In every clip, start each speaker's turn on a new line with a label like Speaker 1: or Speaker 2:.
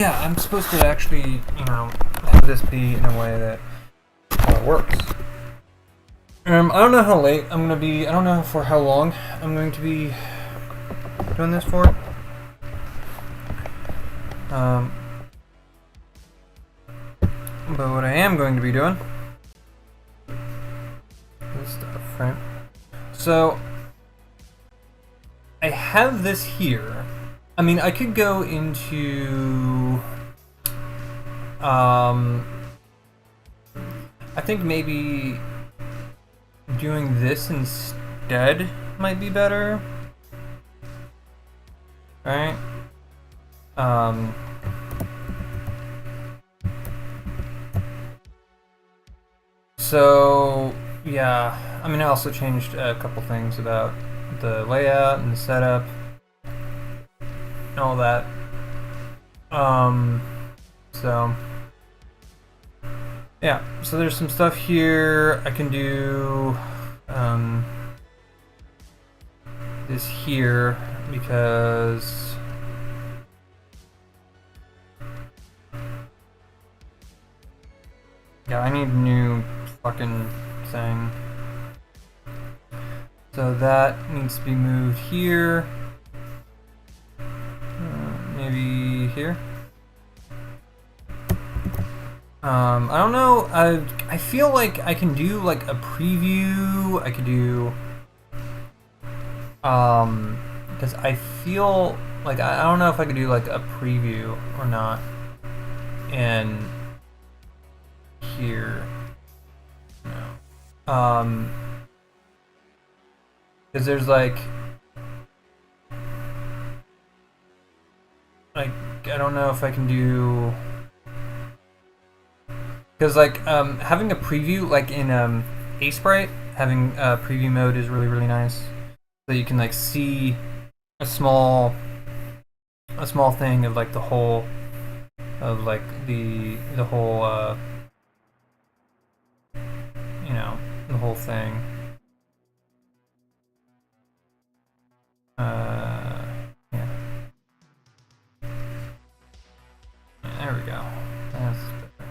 Speaker 1: Yeah, I'm supposed to actually, have this be in a way that works. I don't know how late I'm gonna be. I don't know for how long I'm going to be doing this for. But what I am going to be doing, this stuff, right? So I have this here. I mean, I could go into, I think maybe doing this instead might be better, right? So yeah, I mean, I also changed a couple things about the layout and the setup and all that. So yeah, so there's some stuff here I can do. This here because yeah, I need a new fucking thing. So that needs to be moved here. Maybe here. I don't know. I feel like I can do like a preview. I could do because I feel like I don't know if I could do like a preview or not. And here, no. Because there's like I don't know if I can do. Because like having a preview like in Sprite, having a preview mode is really nice. So you can like see a small thing of like the whole of like the whole the whole thing. Yeah. There we go. That's better.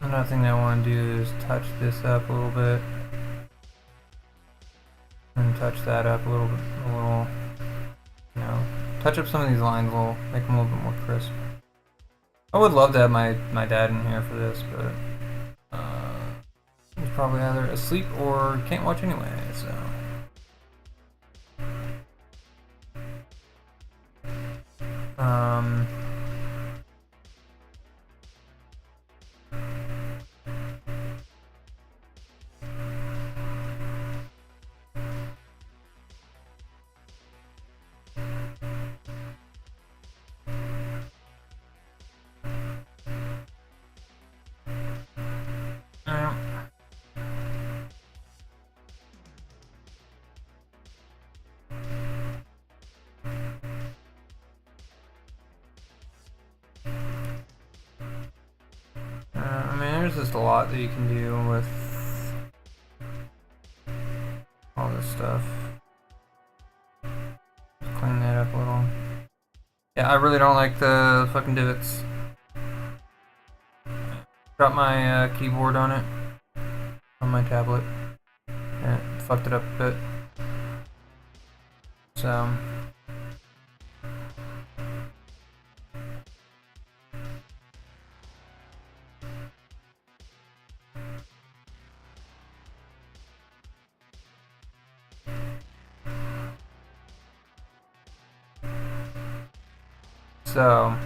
Speaker 1: Another thing that I want to do is touch this up a little bit. And touch that up a little, touch up some of these lines a little, make them a little bit more crisp. I would love to have my dad in here for this, but he's probably either asleep or can't watch anyway, so. There's just a lot that you can do with all this stuff. Just clean that up a little. Yeah, I really don't like the fucking divots. Dropped my keyboard on it, on my tablet, and it fucked it up a bit. So. So,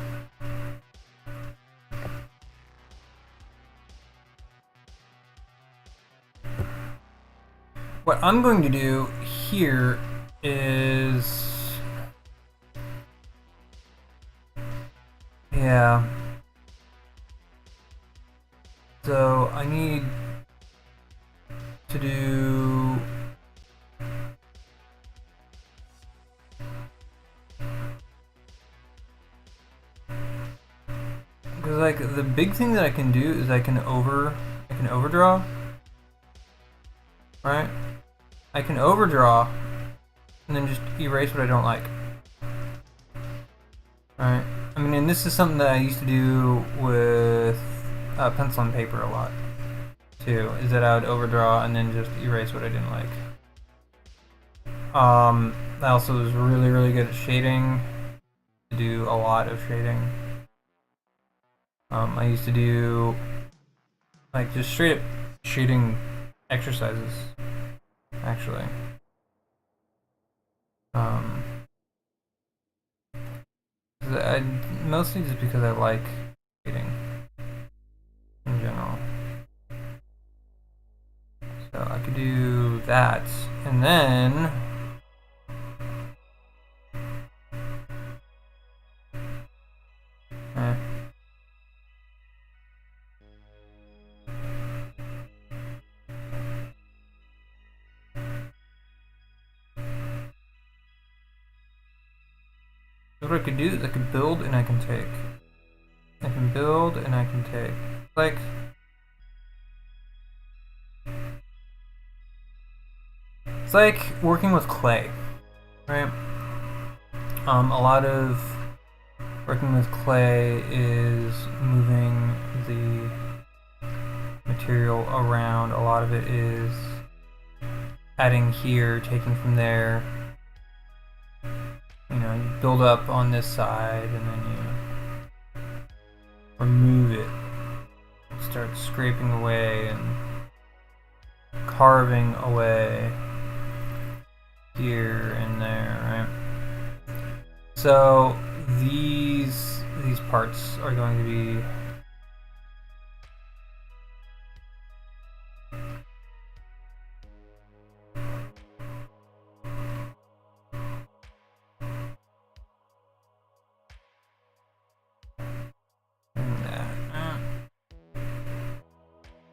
Speaker 1: what I'm going to do here is, yeah, so I need to do like the big thing that I can do is I can overdraw, right? I can overdraw and then just erase what I don't like. Right. I mean, and this is something that I used to do with pencil and paper a lot too. Is that I would overdraw and then just erase what I didn't like. I also was really good at shading. To do a lot of shading. I used to do like just straight up shading exercises. Actually. Mostly just because I like shading in general. So I could do that, and then what I could do is I could build and I can take. I can build and I can take. Like, it's like working with clay, right? A lot of working with clay is moving the material around. A lot of it is adding here, taking from there. You know, you build up on this side and then you remove it. Start scraping away and carving away here and there, right? So these parts are going to be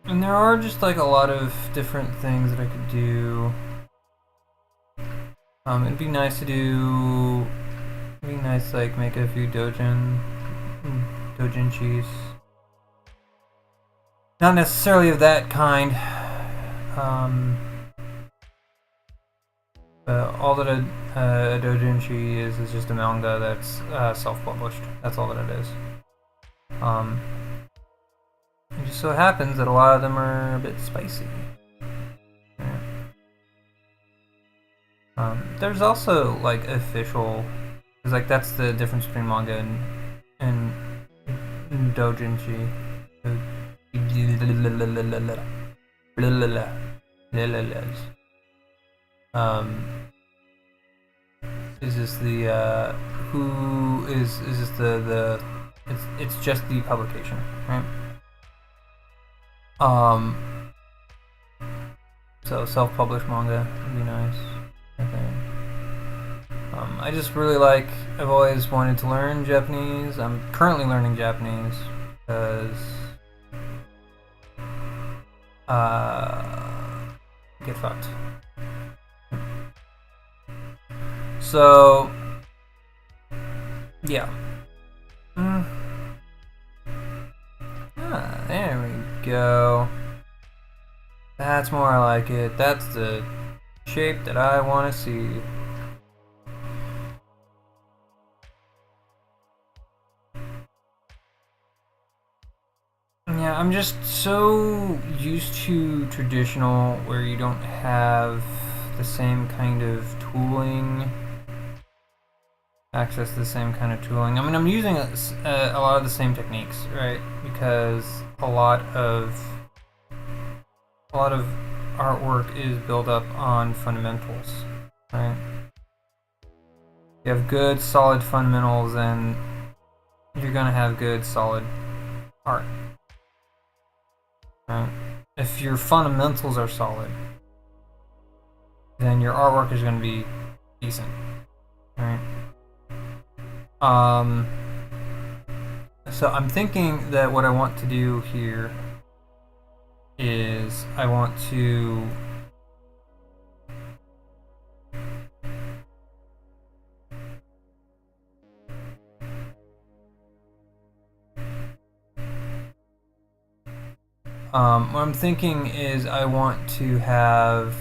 Speaker 1: and there are just like a lot of different things that I could do. It'd be nice to do. It'd be nice to like make a few doujinshis. Not necessarily of that kind. All that a doujinshi is just a manga that's self-published. That's all that it is. It just so happens that a lot of them are a bit spicy. There's also like official, because like that's the difference between manga and doujinshi. Is this the who is this the it's just the publication, right? So self-published manga would be nice, I think. I just really like. I've always wanted to learn Japanese. I'm currently learning Japanese because get fucked. So yeah. There we go. That's more like it. That's the shape that I want to see. Yeah, I'm just so used to traditional where you don't have the same kind of tooling, access to the same kind of tooling. I mean, I'm using a lot of the same techniques, right? Because a lot of artwork is built up on fundamentals, right? You have good, solid fundamentals, and you're gonna have good, solid art. Right? If your fundamentals are solid, then your artwork is going to be decent. Right? So I'm thinking that what I want to do here is I want to what I'm thinking is I want to have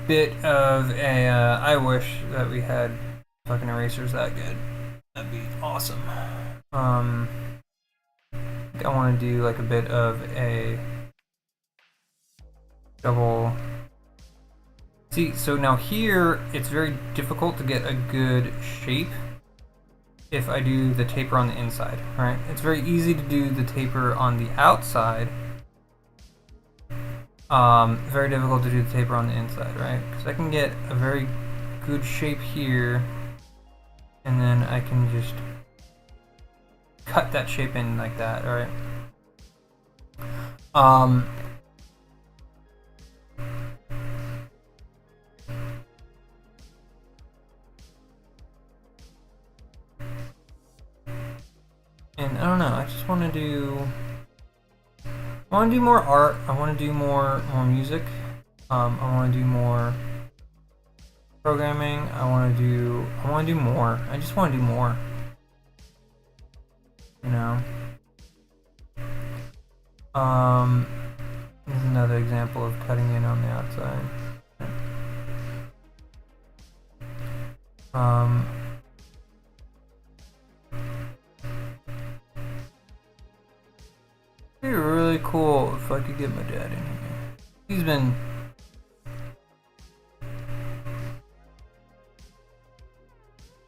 Speaker 1: bit of a. I wish that we had fucking erasers that good. That'd be awesome. I think I want to do like a bit of a double. See, so now here it's very difficult to get a good shape if I do the taper on the inside, right? It's very easy to do the taper on the outside. Very difficult to do the taper on the inside, right? Because I can get a very good shape here, and then I can just cut that shape in like that, right? And I don't know, I just want to do more art. I want to do more music. I want to do more programming. I want to do more. I just want to do more. You know. Here's another example of cutting in on the outside. It'd be really cool if I could get my dad in here. He's been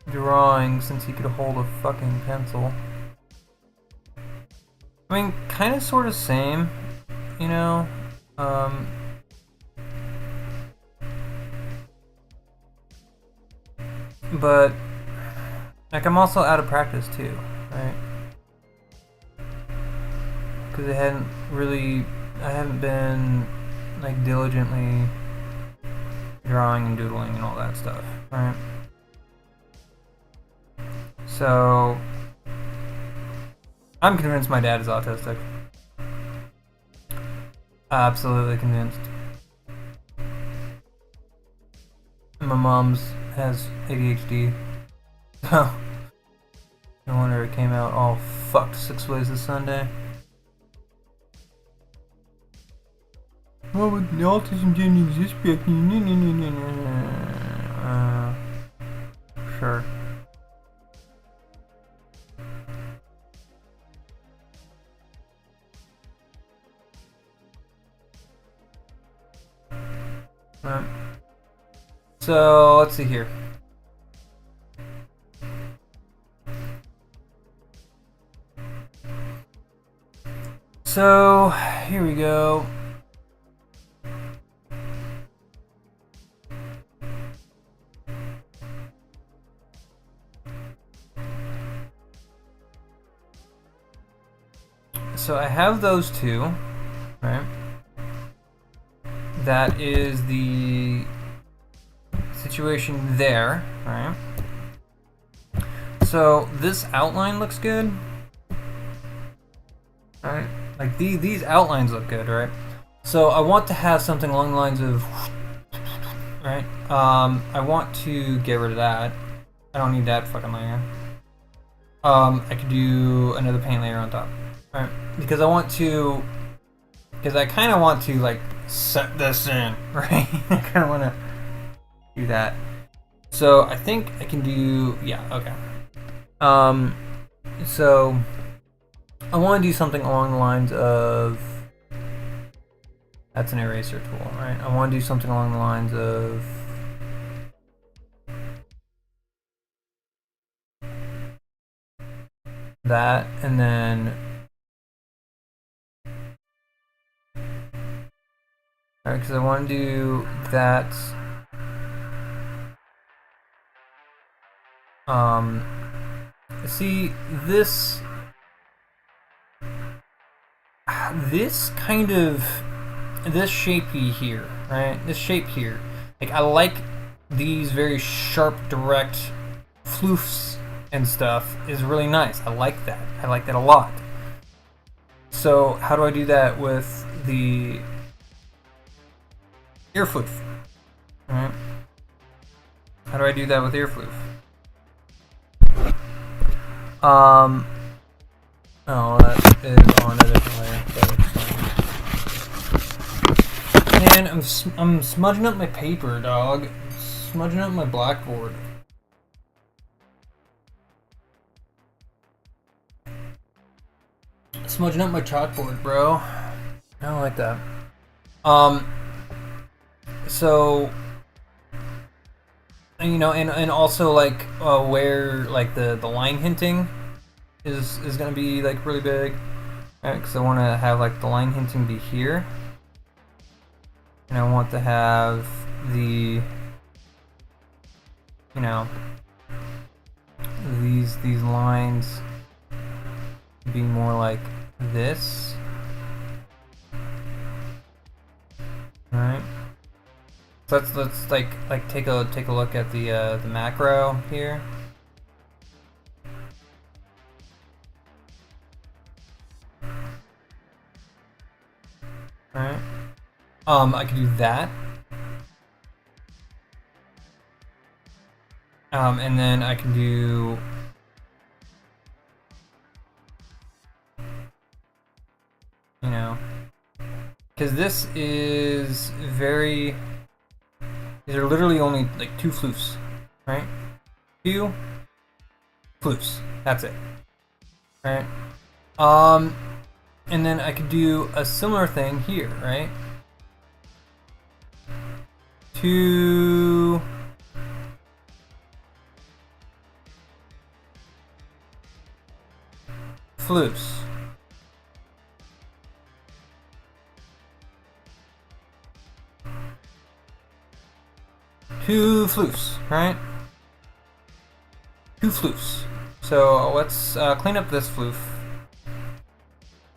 Speaker 1: drawing since he could hold a fucking pencil. I mean, kind of sort of same, you know? But, like, I'm also out of practice too, right? Because I haven't been, like, diligently drawing and doodling and all that stuff, right? So, I'm convinced my dad is autistic. Absolutely convinced. My mom's has ADHD. So, no wonder it came out all fucked 6 ways this Sunday. Well, with the autism didn't exist back then. Sure. So let's see here. So here we go. So I have those two, right? That is the situation there, right? So this outline looks good, right? Like these outlines look good, right? So I want to have something along the lines of, right? I want to get rid of that. I don't need that fucking layer. I could do another paint layer on top, right? Because I kind of want to like set this in, right? I kind of want to do that. So I think I can do, yeah, okay. So I want to do something along the lines of, that's an eraser tool, right? I want to do something along the lines of that, and then alright, because I want to do that. See this kind of this shapey here, right? This shape here, like I like these very sharp, direct floofs and stuff is really nice. I like that. I like that a lot. So how do I do that with the ear floof? Right? How do I do that with ear floof? Oh, that is on a different layer. So man, I'm smudging up my paper, dog. Smudging up my blackboard. Smudging up my chalkboard, bro. I don't like that. So, you know, and also like where like the line hinting is gonna be like really big, right? Because I want to have like the line hinting be here, and I want to have the, you know, these lines be more like this, right? So let's like take a look at the macro here. All right. I can do that. And then I can do, you know, because this is very, these are literally only like 2 floofs, right? 2 floofs, that's it, right? And then I could do a similar thing here, right? 2 floofs. Two floofs, right? 2 floofs. So let's clean up this floof,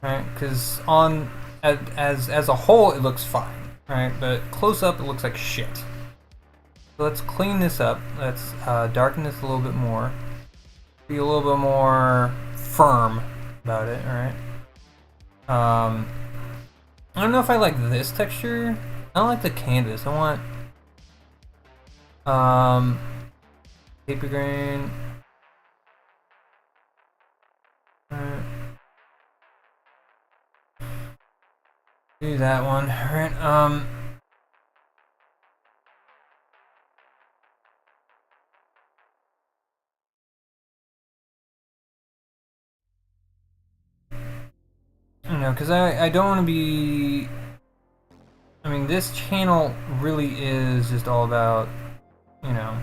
Speaker 1: right? Because on as a whole it looks fine, right? But close up it looks like shit. So let's clean this up. Let's darken this a little bit more. Be a little bit more firm about it, alright? I don't know if I like this texture. I don't like the canvas. I want paper grain. Do that one. Alright, you know, because I don't want to be, I mean, this channel really is just all about, you know,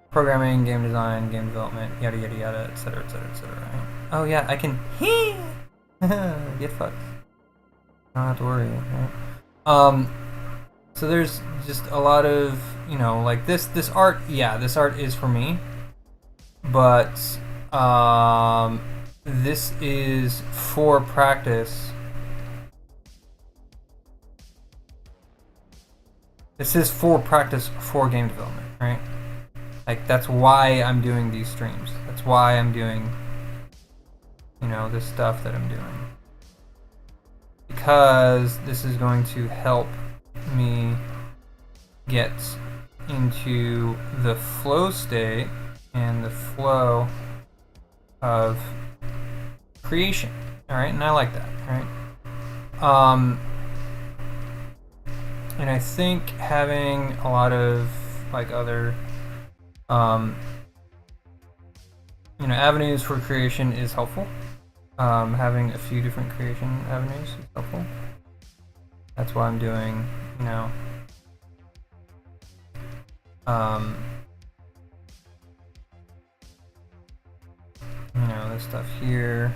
Speaker 1: programming, game design, game development, yada yada yada, etc etc etc, right? Oh yeah, I can get fucked. I don't have to worry, right? So there's just a lot of, you know, like this art, yeah, this art is for me, but this is for practice. This is for practice for game development, right? Like, that's why I'm doing these streams. That's why I'm doing, you know, this stuff that I'm doing. Because this is going to help me get into the flow state and the flow of creation. Alright, and I like that, right? And I think having a lot of like other you know, avenues for creation is helpful. Having a few different creation avenues is helpful. That's why I'm doing, you know, this stuff here.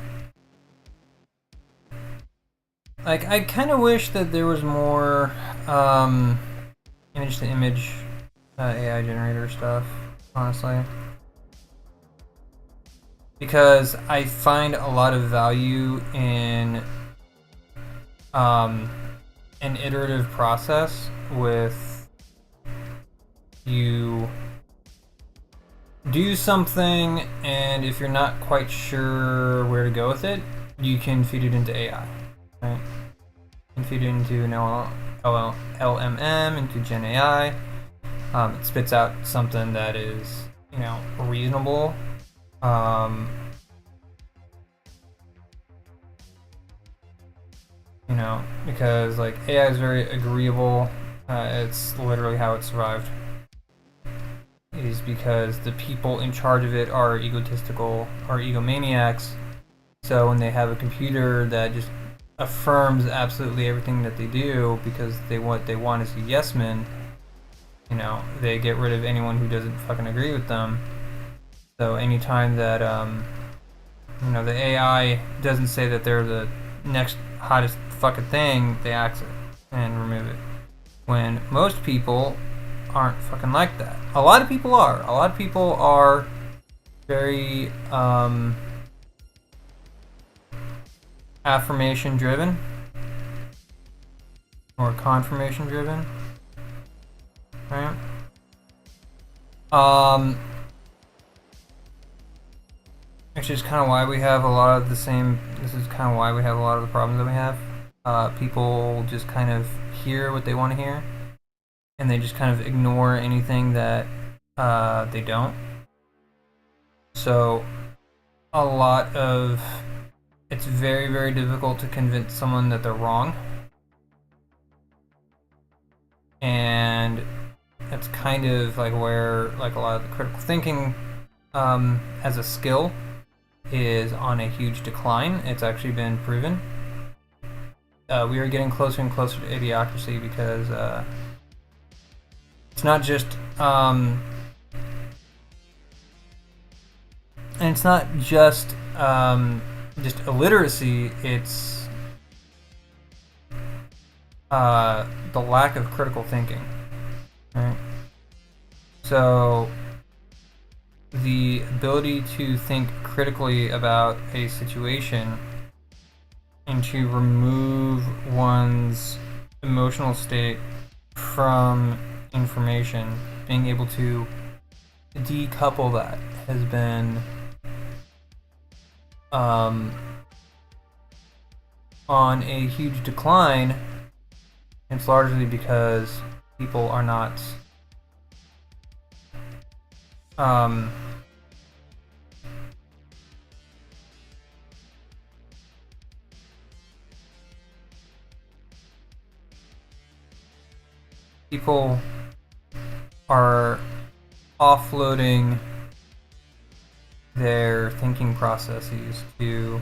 Speaker 1: Like, I kind of wish that there was more image-to-image AI generator stuff, honestly. Because I find a lot of value in an iterative process with you do something, and if you're not quite sure where to go with it, you can feed it into AI, right? You can feed it into an LMM, into Gen AI. It spits out something that is, you know, reasonable. You know, because like AI is very agreeable. It's literally how it survived. Is because the people in charge of it are egotistical or egomaniacs. So when they have a computer that just affirms absolutely everything that they do because what they want is a yes man, you know, they get rid of anyone who doesn't fucking agree with them. So anytime that you know, the AI doesn't say that they're the next hottest fucking thing, they axe it and remove it. When most people aren't fucking like that. A lot of people are. A lot of people are very affirmation driven or confirmation driven, right? Which is kind of why we have a lot of the same. This is kind of why we have a lot of the problems that we have. People just kind of hear what they want to hear, and they just kind of ignore anything that they don't. So, a lot of it's very, very difficult to convince someone that they're wrong, and it's kind of like where like a lot of the critical thinking as a skill is on a huge decline. It's actually been proven. We are getting closer and closer to idiocracy because it's not just and it's not just illiteracy. It's the lack of critical thinking. Right. So the ability to think critically about a situation and to remove one's emotional state from information, being able to decouple that has been on a huge decline. It's largely because people are not people are offloading their thinking processes to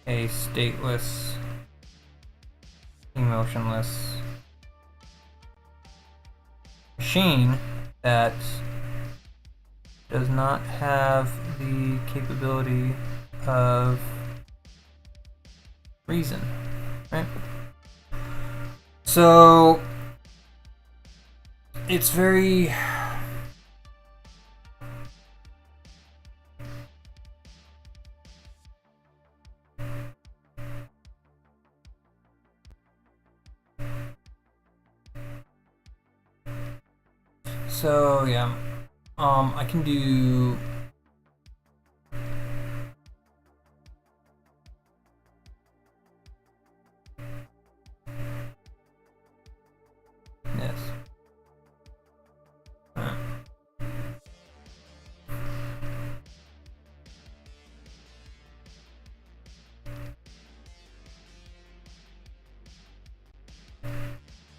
Speaker 1: a stateless, emotionless machine that does not have the capability of reason, right? So it's very so yeah. I can do this.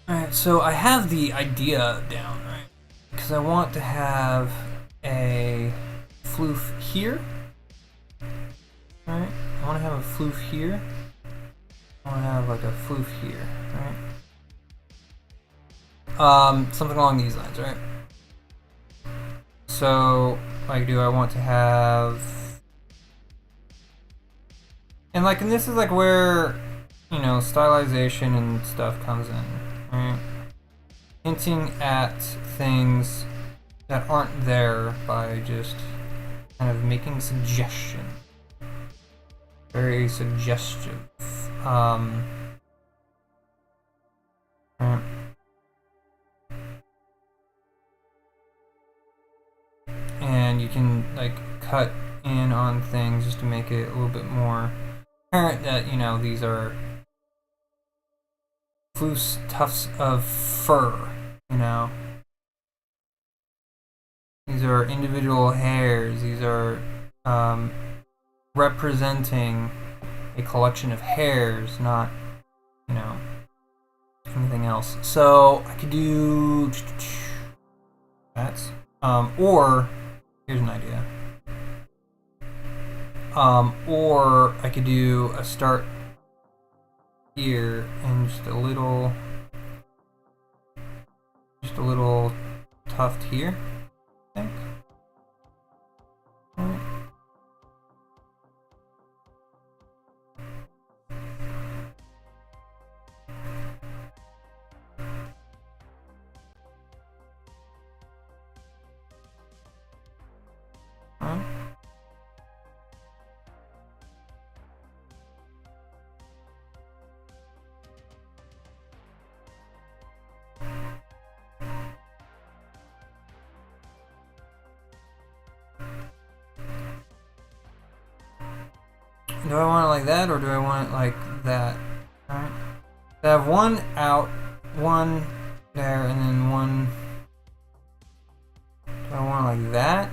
Speaker 1: Alright, so I have the idea down, right? Because I want to have a floof here. Alright, I want to have a floof here. I want to have like a floof here, right? Something along these lines, right? So, like, do I want to have... And like, and this is like where, you know, stylization and stuff comes in, right? Hinting at things that aren't there by just kind of making suggestion. Very suggestive. And you can like cut in on things just to make it a little bit more apparent that, you know, these are loose tufts of fur, you know. These are individual hairs. These are representing a collection of hairs, not, you know, anything else. So I could do that, or here's an idea. Or I could do a start here and just a little tuft here, I think. Do I want it like that, or do I want it like that? Alright. So I have one out, one there, and then one. Do I want it like that?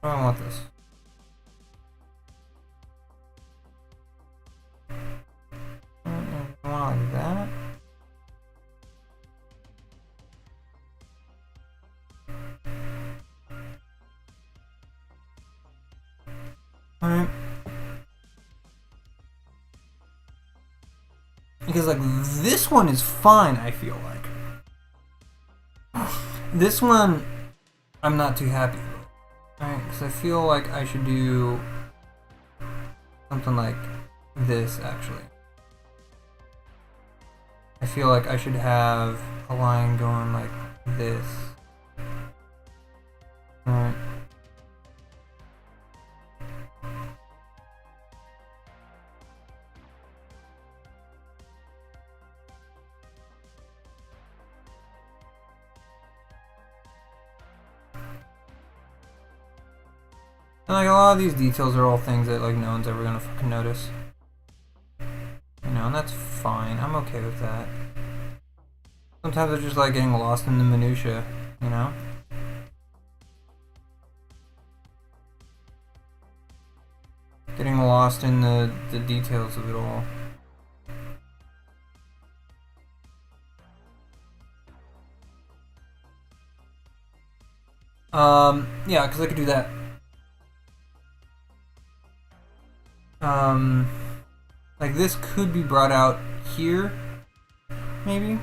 Speaker 1: Or do I want this? Do I want it like that? Alright. Because like this one is fine, I feel like. This one I'm not too happy with. Alright, because I feel like I should do something like this actually. I feel like I should have a line going like this. Alright. And like a lot of these details are all things that like no one's ever gonna fucking notice. You know, and that's fine. I'm okay with that. Sometimes I just like getting lost in the minutia, you know? Getting lost in the details of it all. Yeah, because I could do that. Like this could be brought out here, maybe.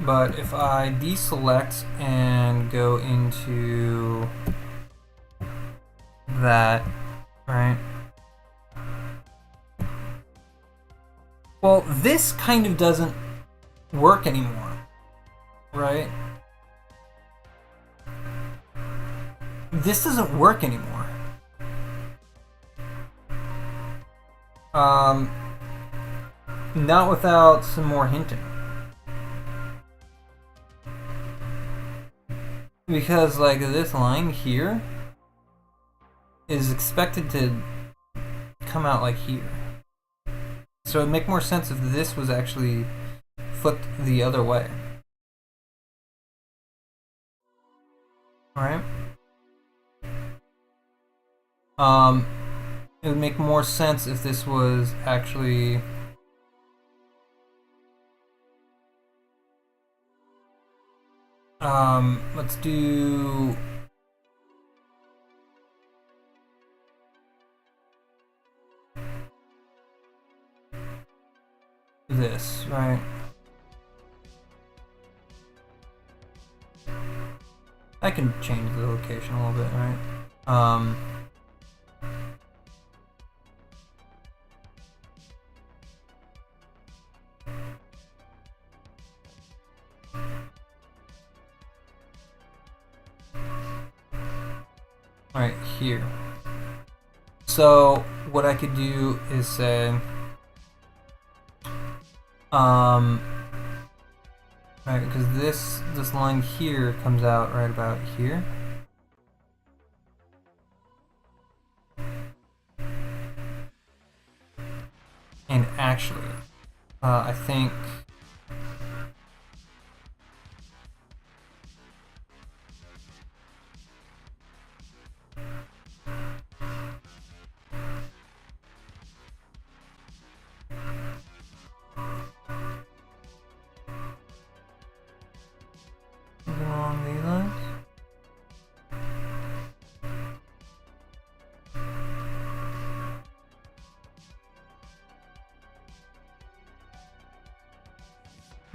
Speaker 1: But if I deselect and go into that, right? Well, this kind of doesn't work anymore, right? This doesn't work anymore. Not without some more hinting. Because like this line here is expected to come out like here. So it'd make more sense if this was actually flipped the other way. Alright? It would make more sense if this was actually let's do this, right? I can change the location a little bit, right? Right here. So what I could do is say, right, because this line here comes out right about here. And actually, I think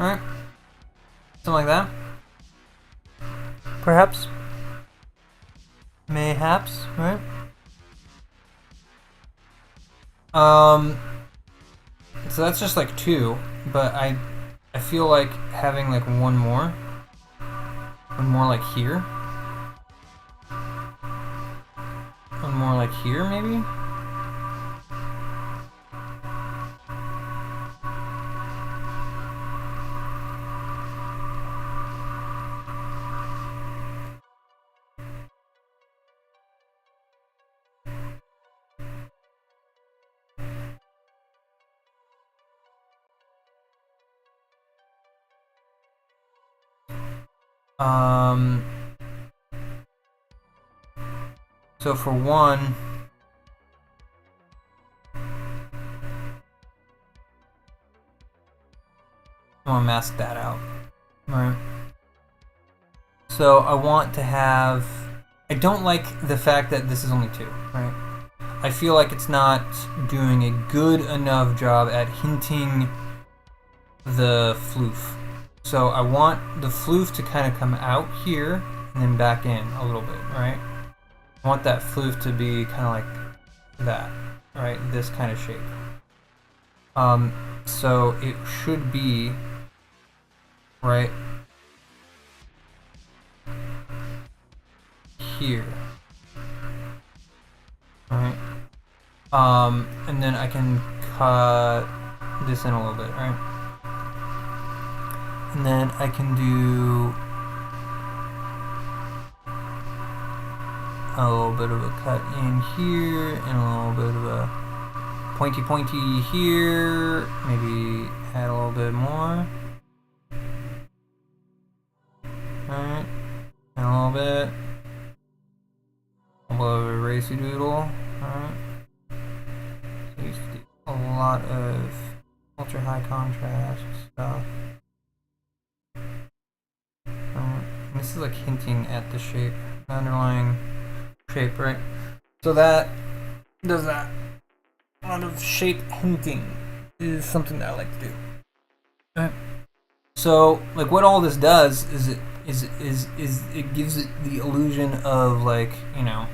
Speaker 1: Alright. Something like that. Perhaps. Mayhaps, right? So that's just like 2, but I feel like having like one more like here, one more like here maybe. So for one, I want to mask that out. Right. So I want to have, I don't like the fact that this is only 2, right? I feel like it's not doing a good enough job at hinting the floof. So I want the floof to kind of come out here and then back in a little bit, right? I want that floof to be kind of like that, right? This kind of shape. So it should be right here, right? And then I can cut this in a little bit, right? And then I can do a little bit of a cut in here and a little bit of a pointy here. Maybe add a little bit more. Alright. And a little bit. A little bit of a racy doodle. Alright. So you see a lot of ultra high contrast stuff. This is like hinting at the shape, the underlying shape, right? So that does that. A lot of shape hinting is something that I like to do. Okay. So like what all this does is it gives it the illusion of like, you know,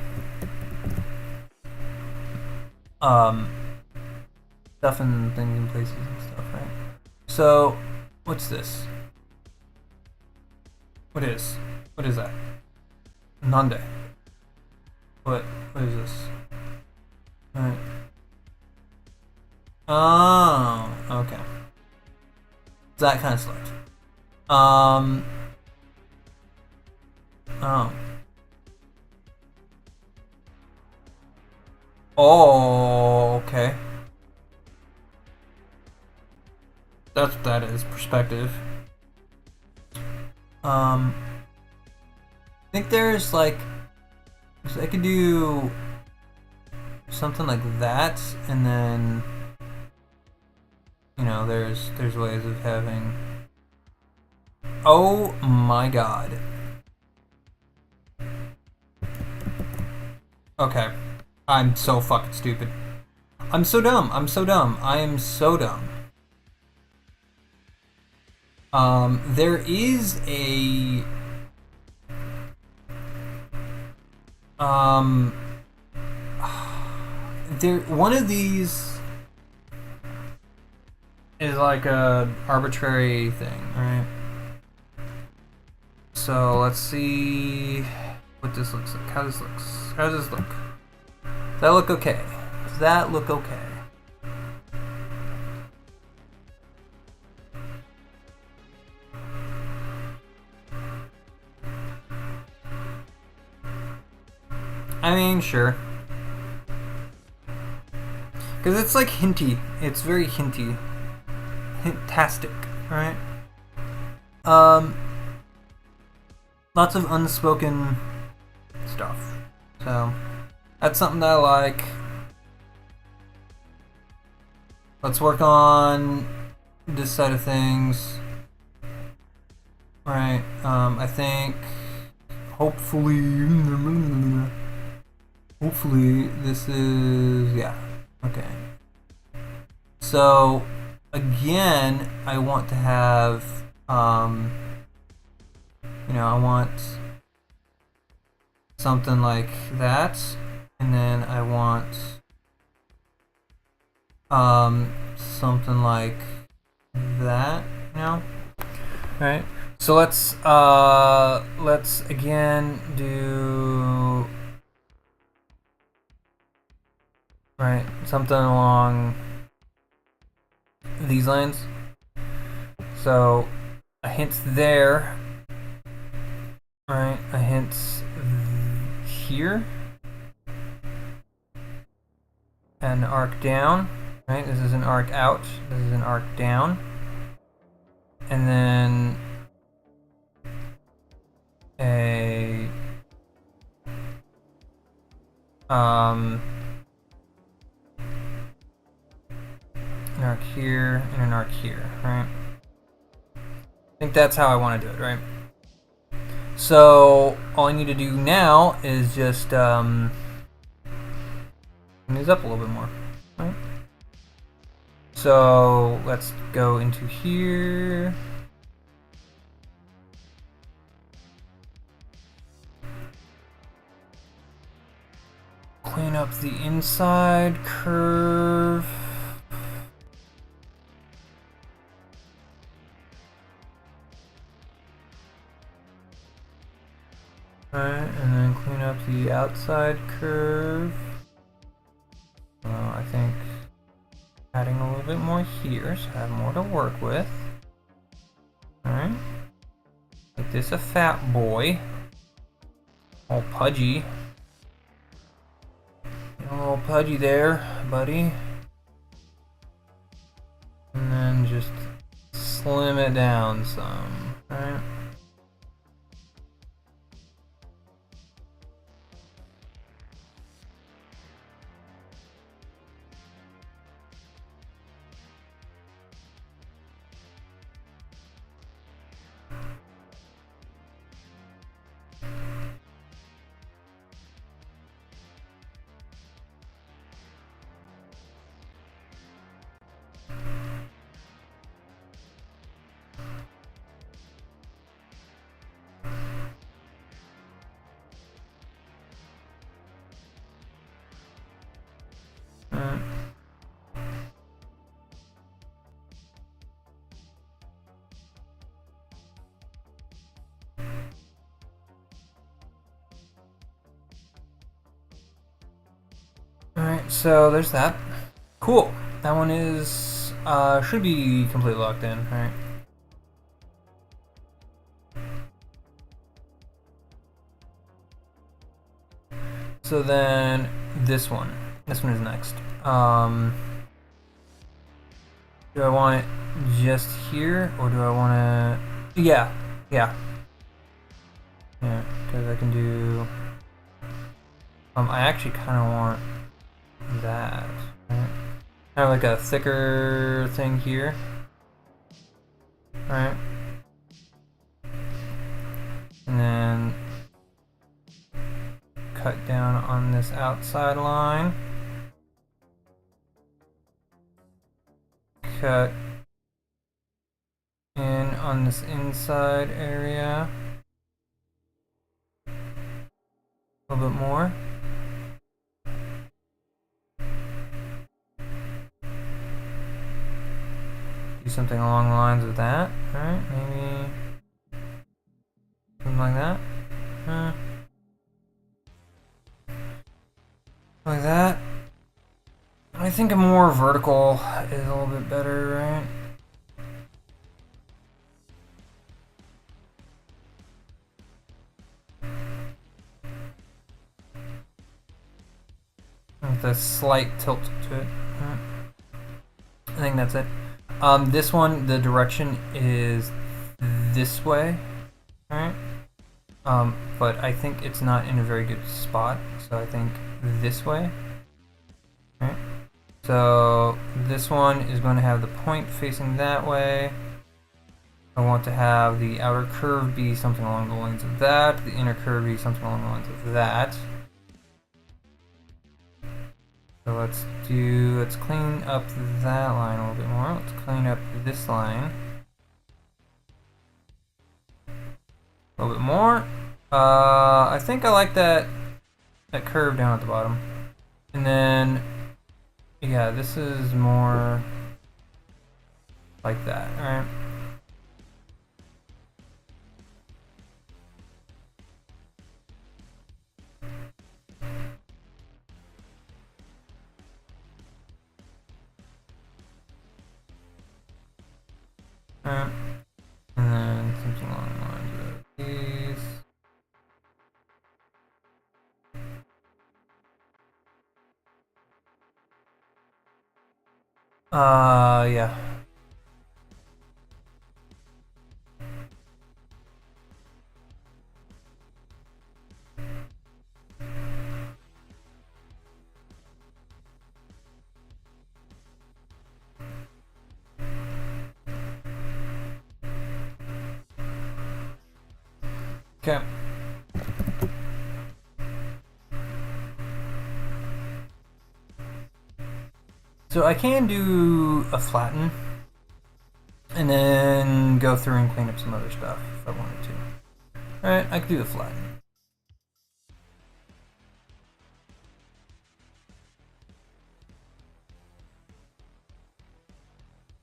Speaker 1: stuff and things in places and stuff, right? So what's this? What is that? Nande. What is this? Alright. Oh, okay. That kind of select. Oh. Oh, okay. That's what that is, perspective. I think there's like, I could do something like that, and then, you know, there's ways of having. Oh my god. Okay, I'm so fucking stupid. I'm so dumb. I am so dumb. There is a one of these is like a arbitrary thing, right? So let's see what this looks like. How does this look? Does that look okay? Does that look okay? I mean, sure. Because it's like hinty. It's very hinty. Hintastic, right? Lots of unspoken stuff. So, that's something that I like. Let's work on this side of things. Right, I think hopefully this is, yeah, okay. So again, I want to have You know, I want something like that, and then I want something like that, you know? Right? So let's again do right something along these lines. So a hint there, right? A hint here, and an arc down, right? This is an arc out, this is an arc down, and then a an arc here and an arc here, right? I think that's how I want to do it, right? So all I need to do now is just clean these up a little bit more, right? So let's go into here. Clean up the inside curve. Alright, and then clean up the outside curve. I think adding a little bit more here, so I have more to work with. Alright. Make this a fat boy. All pudgy. A little pudgy there, buddy. And then just slim it down some, right? Alright, so there's that. Cool. That one is should be completely locked in, right? So then this one. This one is next. Do I want it just here, or do I want to? Yeah, because I can do. I actually kind of want that. Right? Kind of like a thicker thing here. Right? And then cut down on this outside line. Cut in on this inside area. A little bit more. Do something along the lines of that. Alright, maybe something like that. Like that. I think a more vertical is a little bit better, right? With a slight tilt to it. I think that's it. This one, the direction is this way, right? But I think it's not in a very good spot, so I think this way, right? So this one is going to have the point facing that way. I want to have the outer curve be something along the lines of that, the inner curve be something along the lines of that. So let's clean up that line a little bit more. Let's clean up this line. A little bit more. I think I like that curve down at the bottom. And then, yeah, this is more like that, right? Alright. And then something along the lines of these. Yeah. Okay. So I can do a flatten and then go through and clean up some other stuff if I wanted to. Alright, I could do the flatten.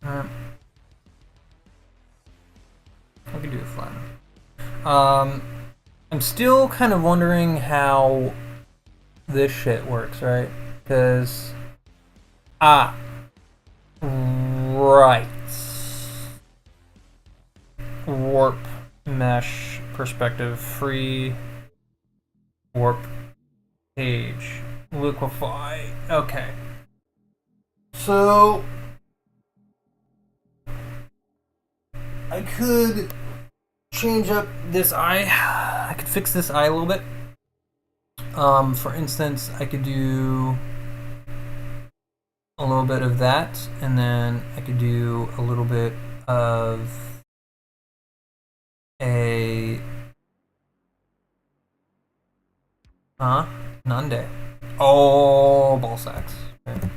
Speaker 1: Alright. I could do the flatten. I'm still kind of wondering how this shit works, right? Because right. Warp mesh perspective, free warp page, liquefy. Okay. So I could change up this eye. I could fix this eye a little bit. For instance, I could do a little bit of that, and then I could do a little bit of a Nande. Oh, ball sacks. Okay.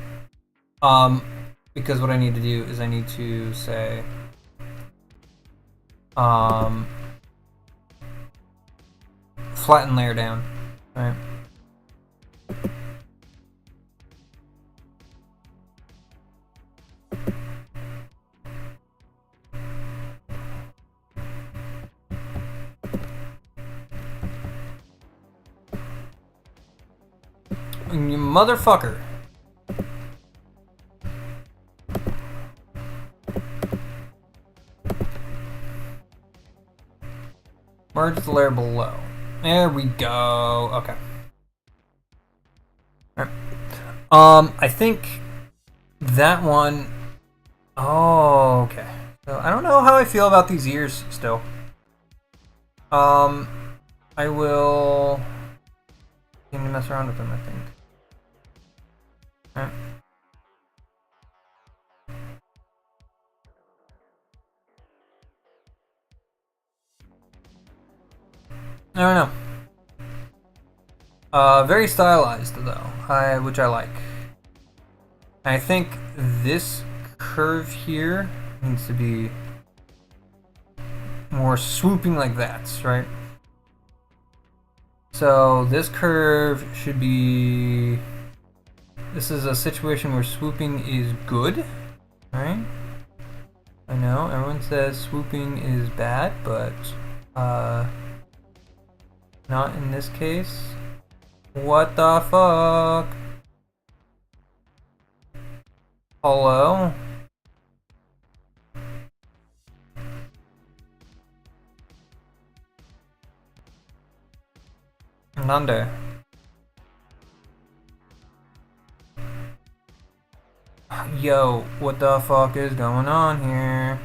Speaker 1: Because what I need to do is I need to say flatten layer down, right? You motherfucker. Merge the layer below. There we go. Okay. Alright. I think that one. Oh, okay. So I don't know how I feel about these ears still. I will need to mess around with them, I think. Alright. I don't know. Very stylized though, which I like. I think this curve here needs to be more swooping like that, right? So this curve should be. This is a situation where swooping is good, right? I know everyone says swooping is bad, but not in this case. What the fuck? Hello? Nande. Yo, what the fuck is going on here?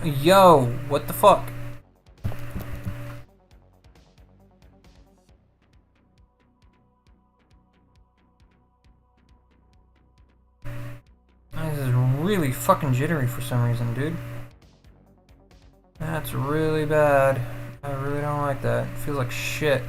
Speaker 1: Yo, what the fuck? This is really fucking jittery for some reason, dude. That's really bad. I really don't like that. It feels like shit.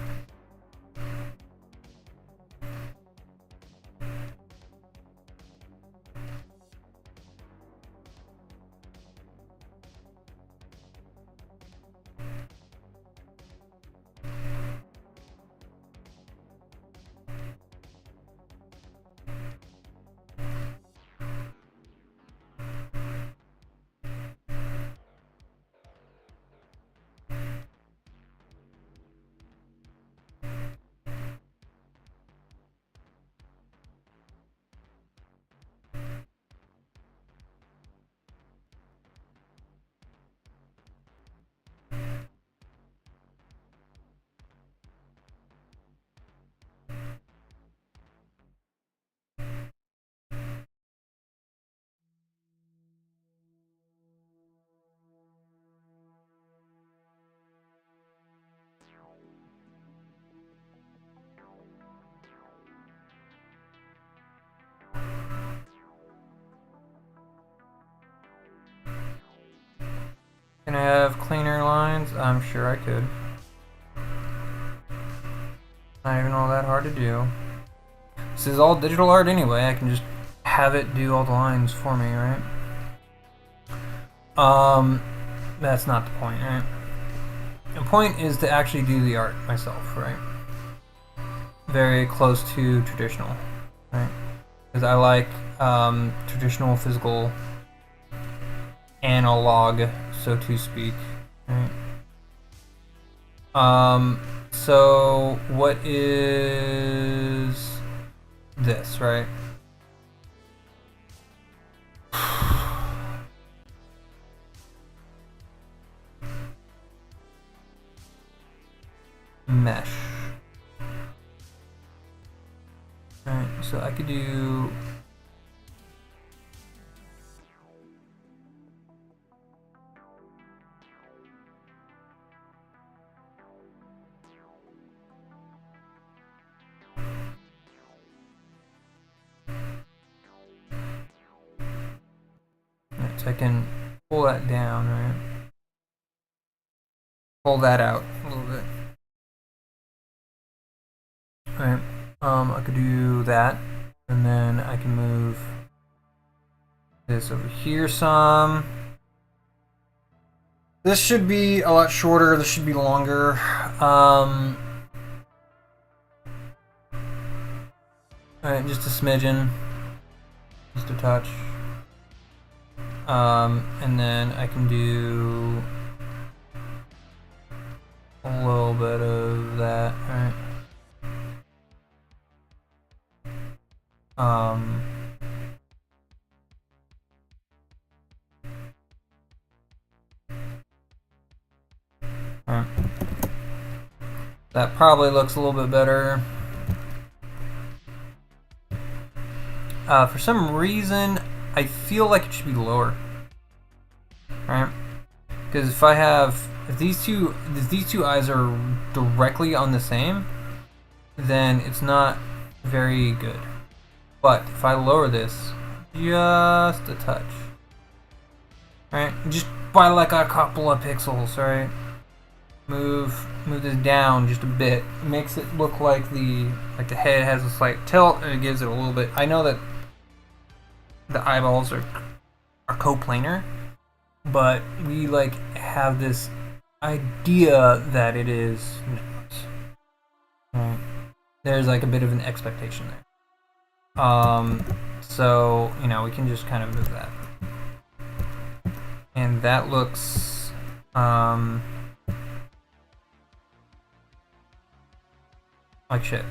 Speaker 1: Can I have cleaner lines? I'm sure I could. Not even all that hard to do. This is all digital art anyway. I can just have it do all the lines for me, right? That's not the point, right? The point is to actually do the art myself, right? Very close to traditional, right? Because I like traditional physical analog, so to speak, right? So what is this, right? Mesh. Alright, so I could do so I can pull that down, right? Pull that out a little bit. Alright, I could do that, and then I can move this over here some. This should be a lot shorter, this should be longer. Alright, just a smidgen. Just a touch. And then I can do a little bit of that, right? Right. That probably looks a little bit better. For some reason, I feel like it should be lower, right? Because if these two eyes are directly on the same, then it's not very good. But if I lower this just a touch, right? Just by like a couple of pixels, right? Move this down just a bit. It makes it look like the head has a slight tilt, and it gives it a little bit. I know that the eyeballs are coplanar, but we like have this idea that it is not. Right. There's like a bit of an expectation there. So we can just kind of move that, and that looks like shit.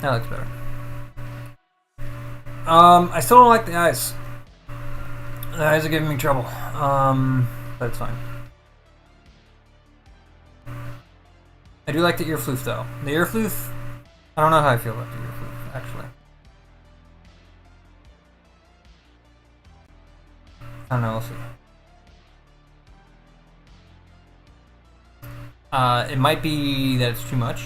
Speaker 1: That looks better. I still don't like the eyes. The eyes are giving me trouble. But it's fine. I do like the ear floof though. The ear floof, I don't know how I feel about the ear floof, actually. I don't know, we'll see. It might be that it's too much.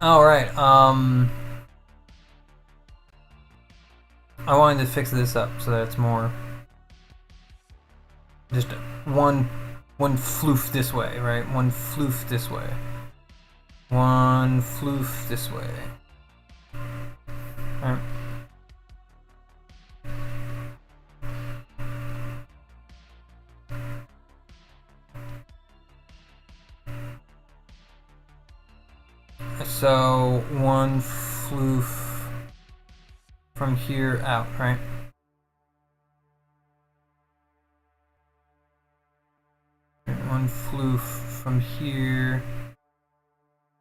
Speaker 1: Alright, I wanted to fix this up so that it's more just one floof this way, right? One floof this way. One floof this way. Alright. So one floof from here out, right? One floof from here.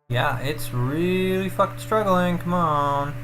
Speaker 1: Yeah, it's really fucking struggling. Come on.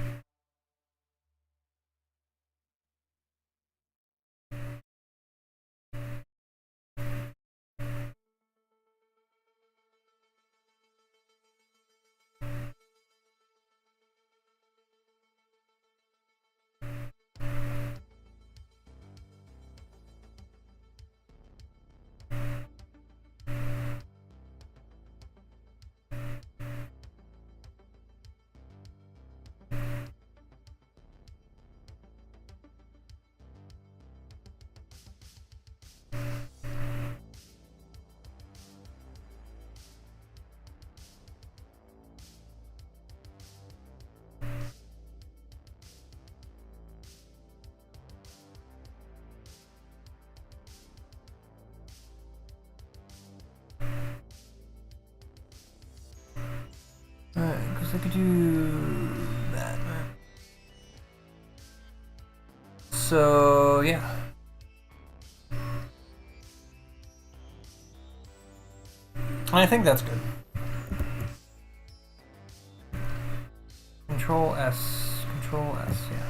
Speaker 1: Alright, because I could do that. So, yeah. I think that's good. Control S, yeah.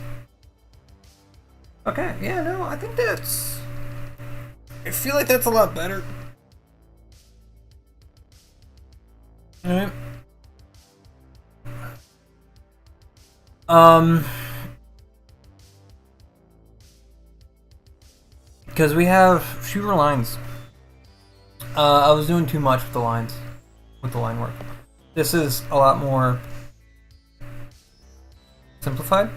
Speaker 1: Okay, yeah, no, I think that's... I feel like that's a lot better. Alright. Because we have fewer lines. I was doing too much with the lines, with the line work. This is a lot more simplified,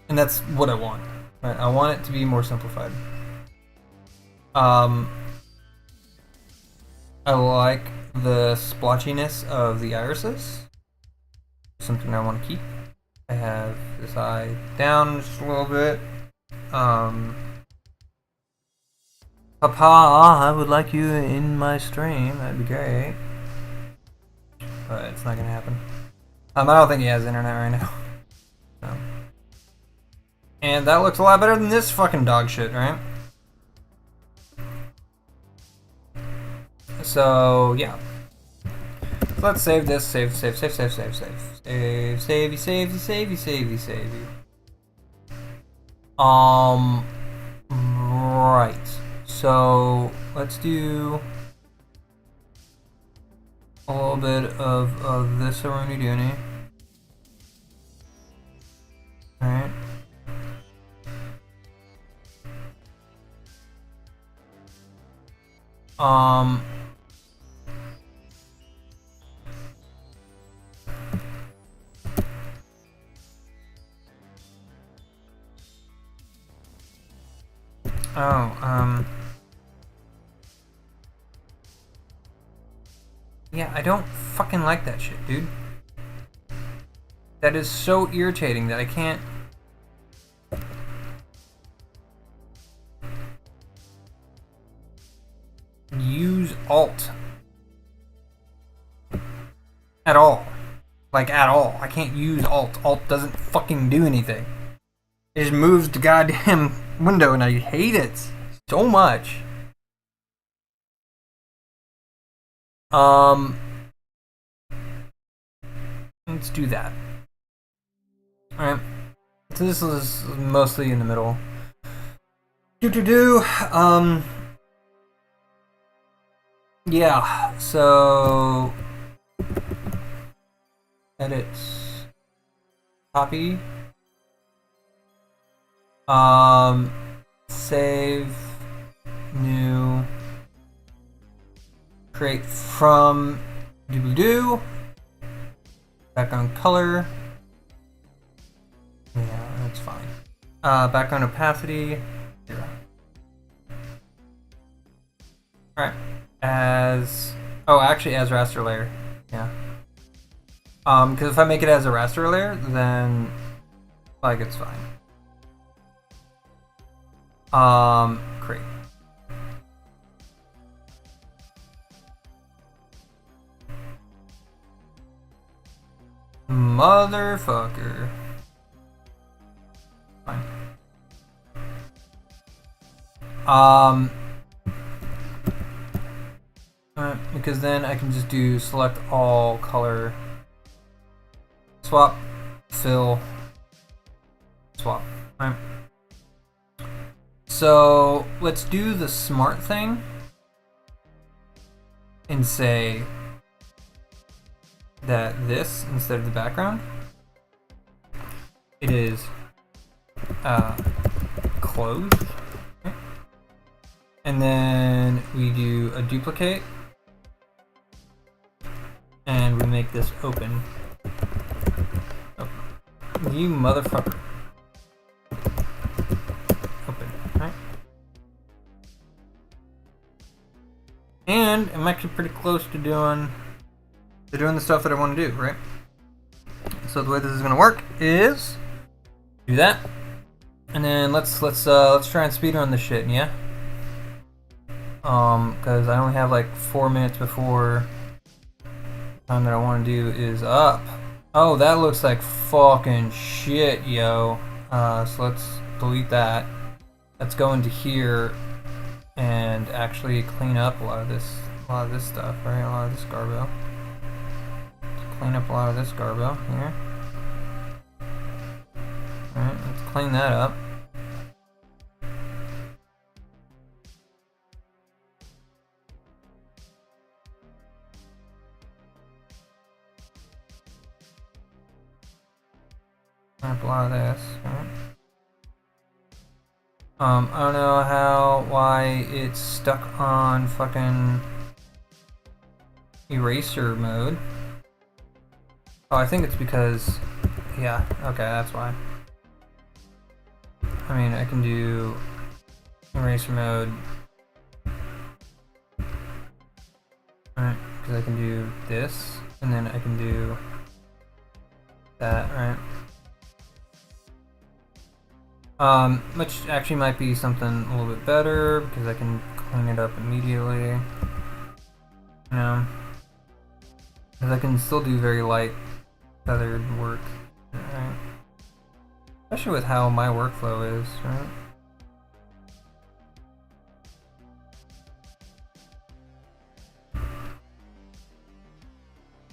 Speaker 1: and that's what I want. Right? I want it to be more simplified. I like the splotchiness of the irises. Something I want to keep. I have this eye down just a little bit. Papa, I would like you in my stream. That'd be great. But it's not gonna happen. I don't think he has internet right now. No. And that looks a lot better than this fucking dog shit, right? So yeah. So let's save this. Save. Right. So let's do a little bit of this Aruni Dooney. Alright. Yeah, I don't fucking like that shit, dude. That is so irritating that I can't... use Alt. At all. Like, at all. I can't use Alt. Alt doesn't fucking do anything. It just moves the goddamn window and I hate it so much. Let's do that. Alright. So this is mostly in the middle. Yeah, so edit, copy, save, new, create from doobly-doo, Background color. Yeah, that's fine. Background opacity, 0. Alright. Actually as raster layer. Yeah. Because if I make it as a raster layer, then like it's fine. Great. Motherfucker. Fine. Because then I can just do select all color, swap, fill, swap. Right. So let's do the smart thing and say that this, instead of the background, it is closed. Okay. And then we do a duplicate and we make this open. Oh, you motherfucker. Open, right? And I'm actually pretty close to doing the stuff that I want to do, right? So the way this is gonna work is do that, and then let's try and speed run this shit, yeah. Because I only have like 4 minutes before the time that I want to do is up. Oh, that looks like fucking shit, yo. So let's delete that. Let's go into here and actually clean up a lot of this stuff, right? A lot of this garbo. Clean up a lot of this garbo here. Alright, let's clean that up. Clean up a lot of this, right? I don't know why it's stuck on fucking eraser mode. Oh, I think it's because, yeah, okay, that's why. I mean, I can do eraser mode. Alright, because I can do this, and then I can do that, right? Which actually might be something a little bit better, because I can clean it up immediately. You know? Because I can still do very light feathered work, right? Especially with how my workflow is, right?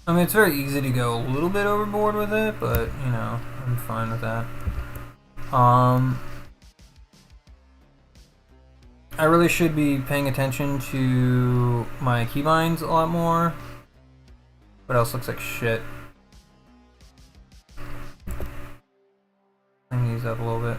Speaker 1: I mean, it's very easy to go a little bit overboard with it, but, you know, I'm fine with that. I really should be paying attention to my keybinds a lot more. What else looks like shit? Clean these up a little bit.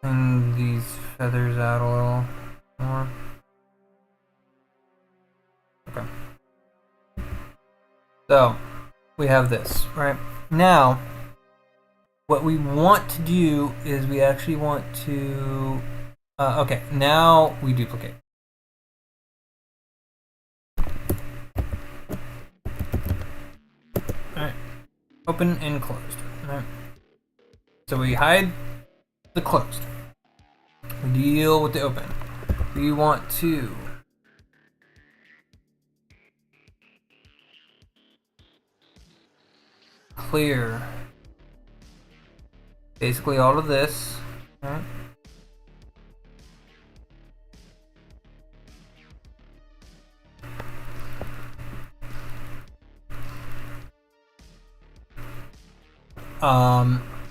Speaker 1: Clean these feathers out a little more. Okay. So, we have this, right? Now, what we want to do is we actually want to... okay, now we duplicate. Alright. Open and closed. Alright. So we hide the closed. We deal with the open. We want to... clear basically all of this, right?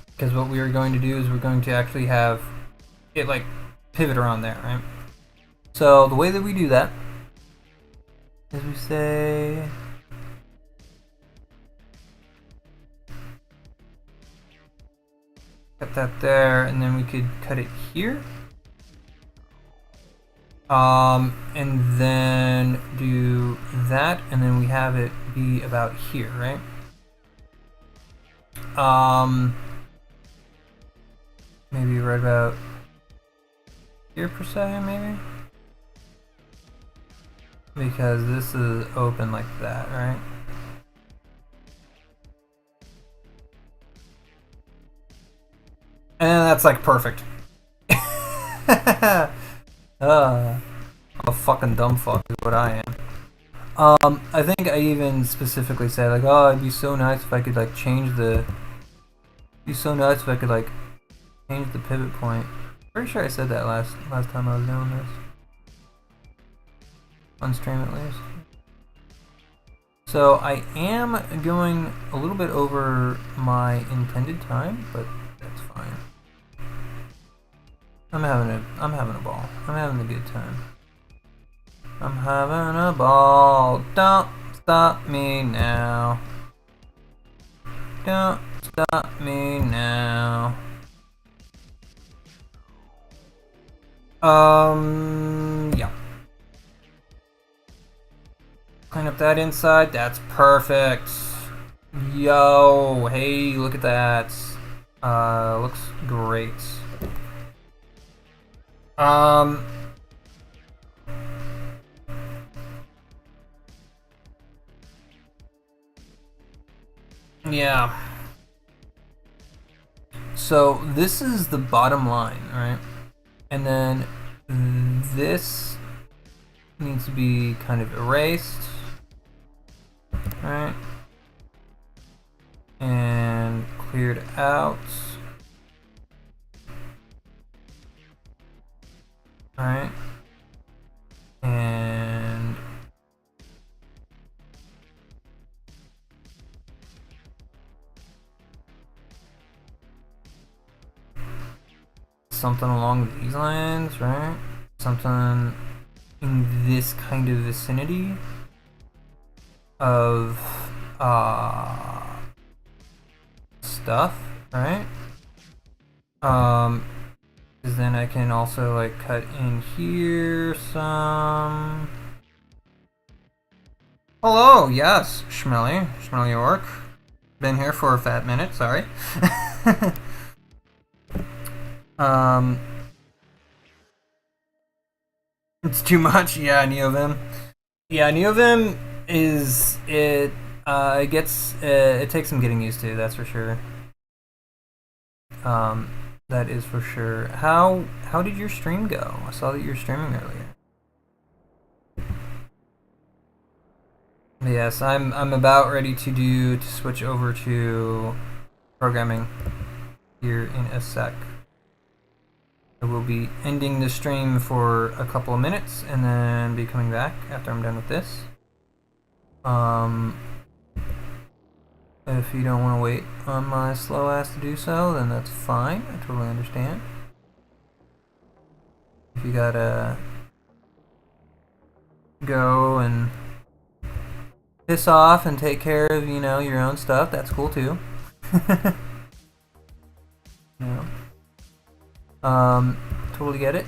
Speaker 1: Because what we are going to do is we're going to actually have it like pivot around there, right? So the way that we do that is we say cut that there, and then we could cut it here. And then do that, and then we have it be about here, right? Maybe right about here per se, maybe? Because this is open like that, right? And that's like perfect. I'm a fucking dumb fuck is what I am. I think I even specifically said like, oh, it'd be so nice if I could like change the. It'd be so nice if I could like change the pivot point. Pretty sure I said that last time I was doing this. On stream at least. So I am going a little bit over my intended time, but that's fine. I'm having a ball. I'm having a good time. I'm having a ball. Don't stop me now. Don't stop me now. Yeah. Clean up that inside. That's perfect. Yo, hey, look at that. Looks great. Yeah. So this is the bottom line, right? And then this needs to be kind of erased, right? And cleared out. Alright. And something along these lines, right? Something in this kind of vicinity of stuff, right? Because then I can also like cut in here some. Hello, yes, Schmelly Orc. Been here for a fat minute, sorry. It's too much, yeah, Neovim. Yeah, Neovim is it it takes some getting used to, that's for sure. That is for sure. How did your stream go? I saw that you were streaming earlier. Yes, I'm about ready to switch over to programming here in a sec. I will be ending the stream for a couple of minutes and then be coming back after I'm done with this. If you don't want to wait on my slow ass to do so, then that's fine. I totally understand. If you gotta go and piss off and take care of, you know, your own stuff, that's cool too. Yeah. Totally get it.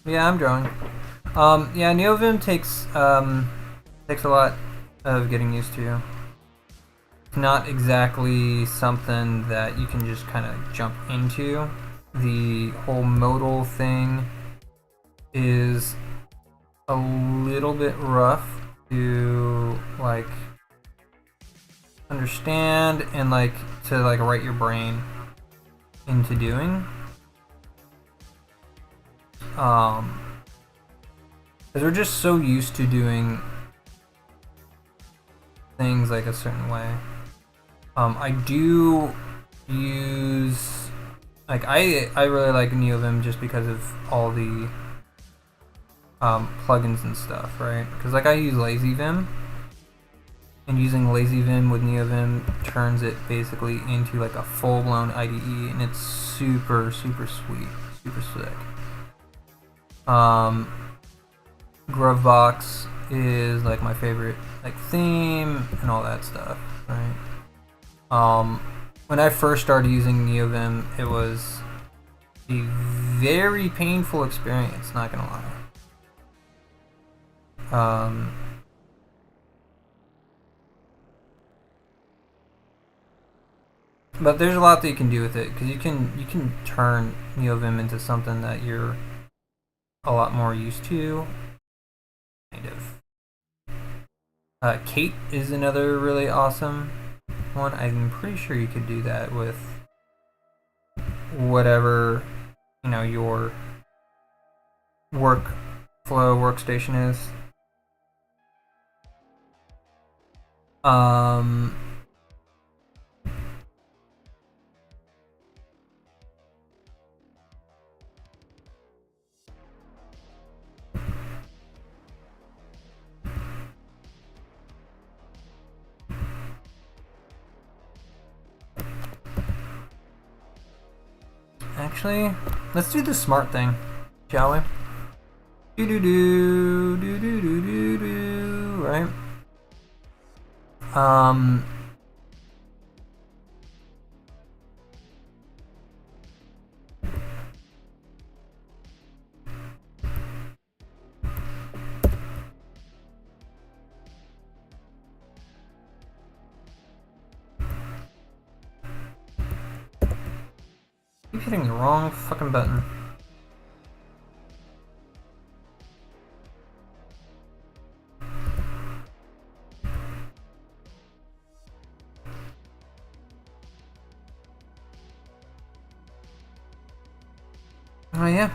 Speaker 1: Yeah, I'm drawing. Yeah, Neovim takes a lot of getting used to. It's not exactly something that you can just kind of jump into. The whole modal thing is a little bit rough to like understand and like to like write your brain into doing. Because we're just so used to doing things like a certain way. I do use like I really like Neovim just because of all the plugins and stuff, right? Because like I use LazyVim, and using LazyVim with Neovim turns it basically into like a full-blown IDE, and it's super sweet, super sick. Um, Grovebox is like my favorite like theme and all that stuff, right? When I first started using NeoVim, it was a very painful experience, not gonna lie. But there's a lot that you can do with it, because you can turn NeoVim into something that you're a lot more used to, kind of. Kate is another really awesome one. I'm pretty sure you could do that with whatever, you know, your workflow workstation is. Actually, let's do the smart thing, shall we? Do do do do do do do do. Right. Keep hitting the wrong fucking button. Oh yeah.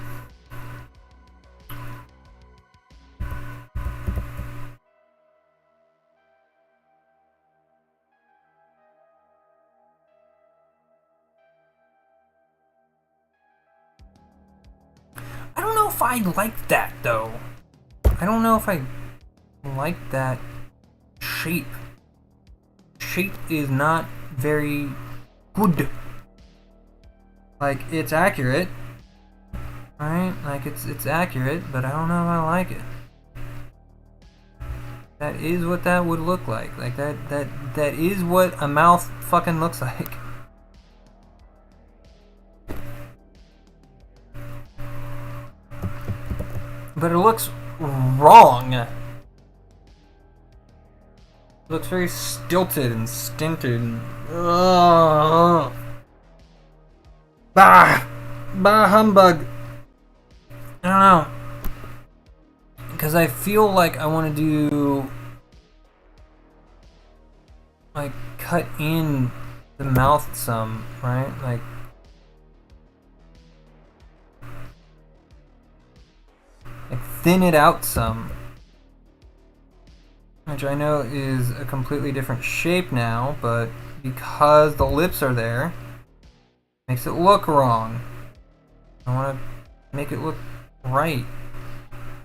Speaker 1: I don't know if I like that though. I don't know if I like that shape. Shape is not very good. Like, it's accurate, right? Like, it's accurate, but I don't know if I like it. That is what that would look like. Like, that is what a mouth fucking looks like. But it looks wrong. It looks very stilted and stinted. Bah! Bah humbug! I don't know. Because I feel like I want to do... like, cut in the mouth some, right? Like... thin it out some. Which I know is a completely different shape now, but because the lips are there, makes it look wrong. I want to make it look right.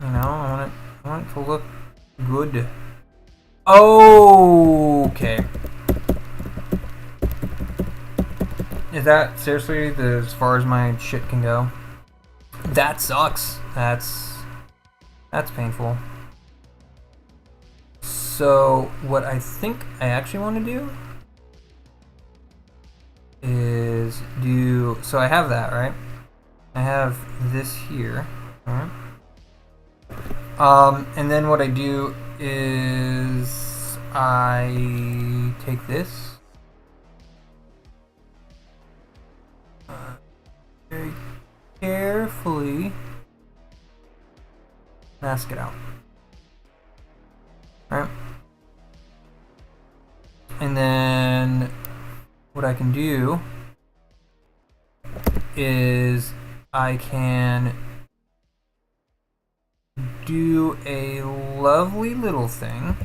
Speaker 1: You know, I want it to look good. Okay. Is that seriously as far as my shit can go? That sucks. That's painful. So what I think I actually want to do is do... so I have that, right? I have this here. Alright. And then what I do is I take this. Very carefully mask it out. Alright. And then what I can do is I can do a lovely little thing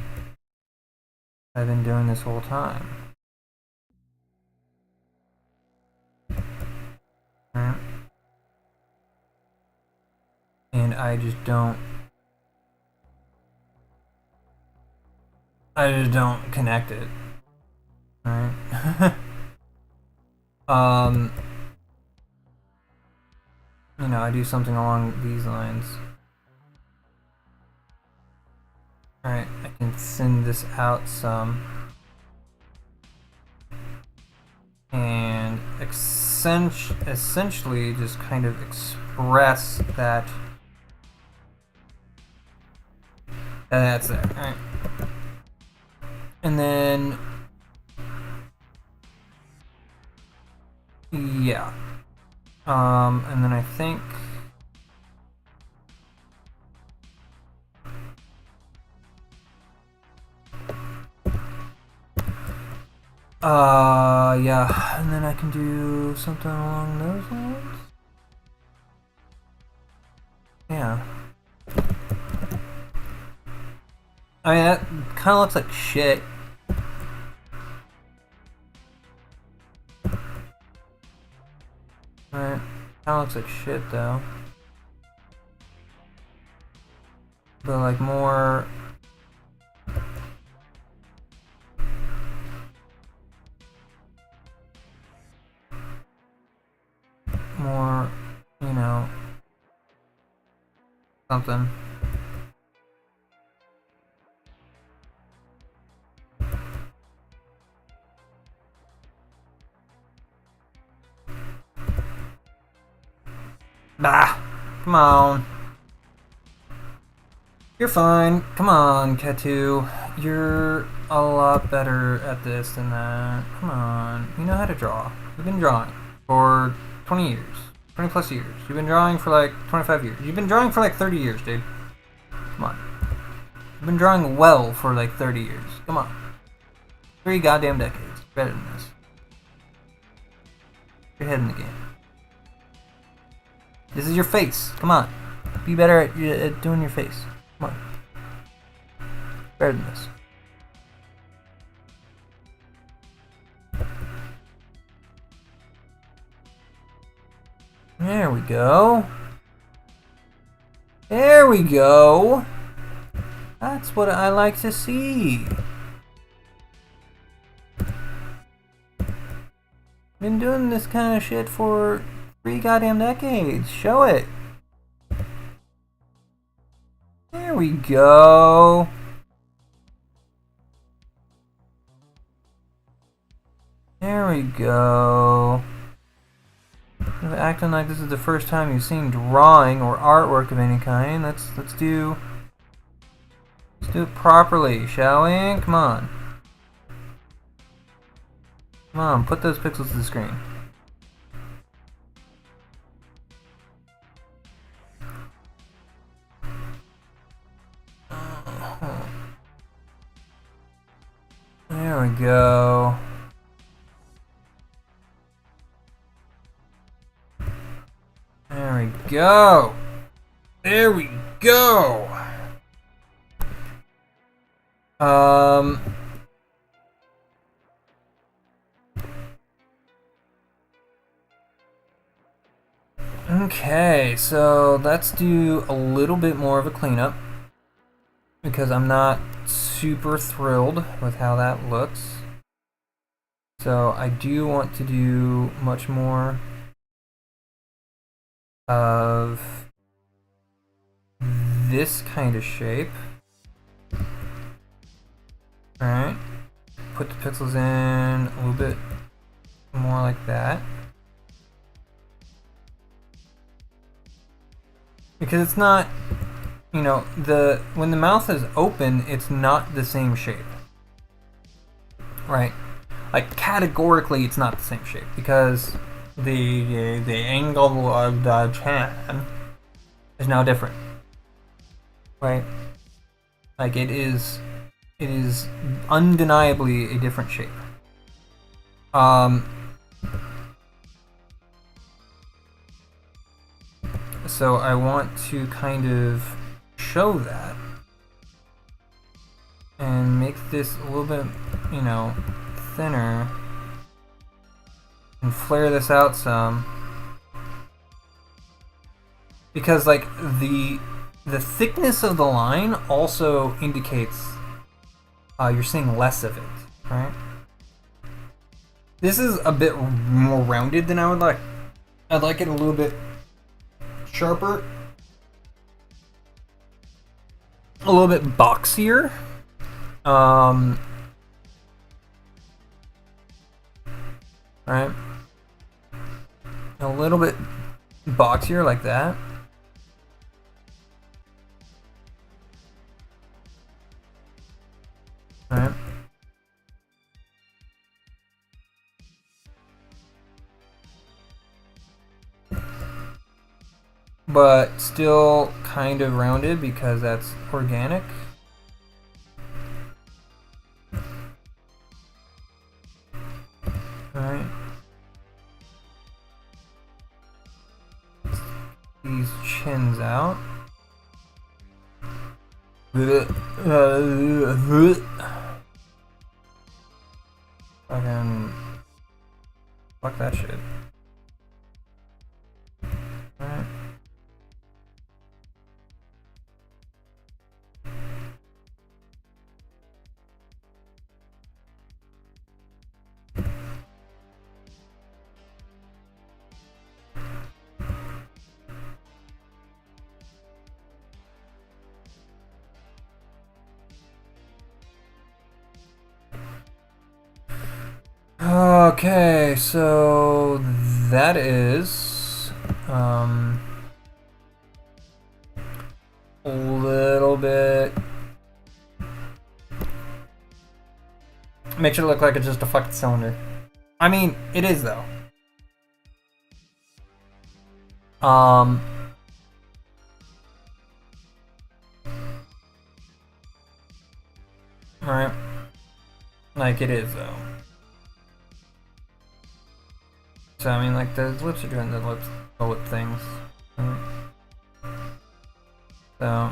Speaker 1: I've been doing this whole time. Alright. And I just don't connect it. Alright. You know, I do something along these lines. Alright, I can thin this out some. And essentially just kind of express that that's there. Alright. And then yeah. And then I think yeah, and then I can do something along those lines. Yeah. I mean, that kind of looks like shit. Alright, kind of looks like shit though. But like more... more, you know, something. Bah! Come on. You're fine. Come on, Ketu. You're a lot better at this than that. Come on. You know how to draw. You've been drawing for 20 years. 20 plus years. You've been drawing for like 25 years. You've been drawing for like 30 years, dude. Come on. You've been drawing well for like 30 years. Come on. 3 goddamn decades. Better than this. You're ahead in the game. This is your face. Come on. Be better at doing your face. Come on. Better than this. There we go. There we go. That's what I like to see. Been doing this kind of shit for 3 goddamn decades. Show it. There we go. There we go. You're acting like this is the first time you've seen drawing or artwork of any kind. Let's do it properly, shall we? Come on. Come on, put those pixels to the screen. There we go. There we go. There we go. Okay, so let's do a little bit more of a cleanup because I'm not super thrilled with how that looks. So I do want to do much more of this kind of shape. Alright, put the pixels in a little bit more like that. Because it's not, you know, when the mouth is open, it's not the same shape. Right? Like, categorically, it's not the same shape because the angle of the chin is now different. Right? Like, it is undeniably a different shape. So I want to kind of show that and make this a little bit, you know, thinner and flare this out some, because like the thickness of the line also indicates you're seeing less of it, right? This is a bit more rounded than I would like. I'd like it a little bit sharper. a little bit boxier. Right? A little bit boxier like that. Right? But still kind of rounded because that's organic. Alright. These chins out. Fucking fuck that shit. Alright. Okay, so that is a little bit. Makes it look like it's just a fucking cylinder. I mean, it is though. Right. Like it is though. So I mean, like the lips are doing the lip things. So.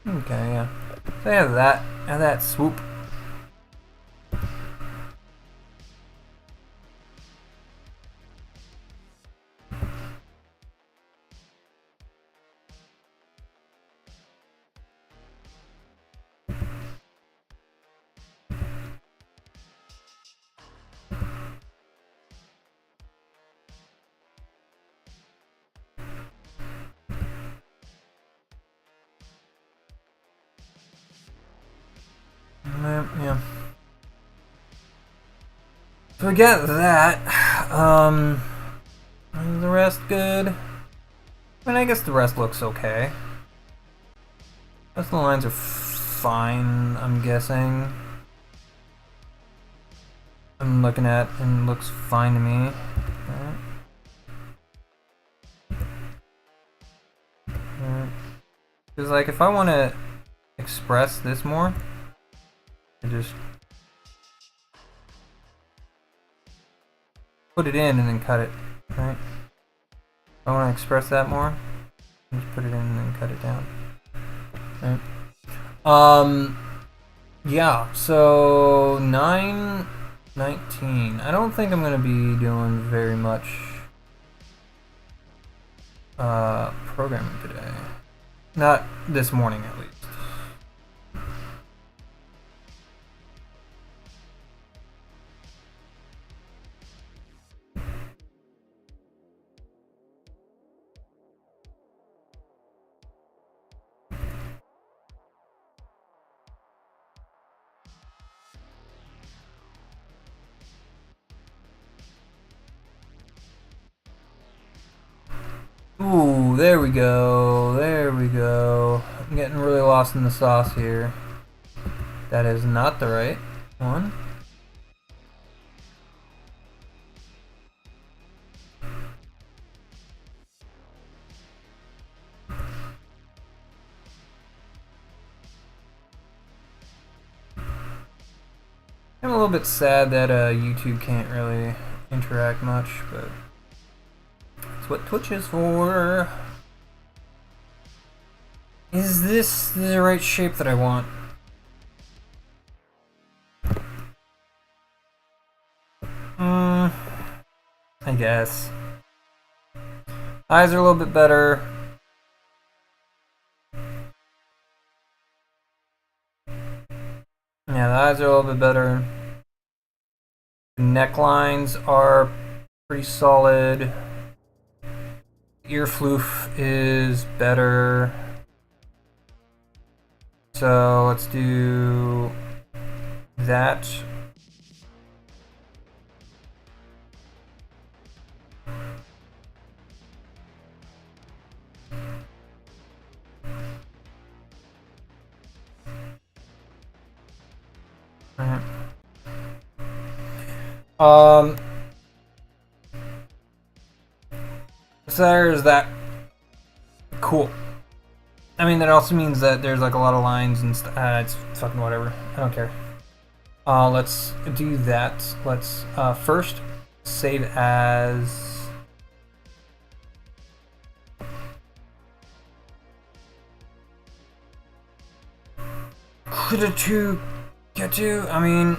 Speaker 1: Okay, yeah. So I have that swoop. Yeah. Forget that. The rest good. I mean, I guess the rest looks okay. The rest of the lines are fine, I'm guessing. I'm looking at and looks fine to me. Because, like, if I want to express this more, I just put it in and then cut it, right? If I want to express that more, just put it in and then cut it down, right? Yeah, so 9:19. I don't think I'm going to be doing very much programming today. Not this morning, at least. Ooh, there we go. There we go. I'm getting really lost in the sauce here. That is not the right one. I'm a little bit sad that YouTube can't really interact much, but that's what Twitch is for. Is this the right shape that I want? I guess. Eyes are a little bit better. Yeah, the eyes are a little bit better. The necklines are pretty solid. Ear floof is better. So let's do that. So there's that. Cool. I mean, that also means that there's like a lot of lines and stuff. It's fucking whatever. I don't care. Let's do that. Let's first save as. Krita2, Ketu, I mean,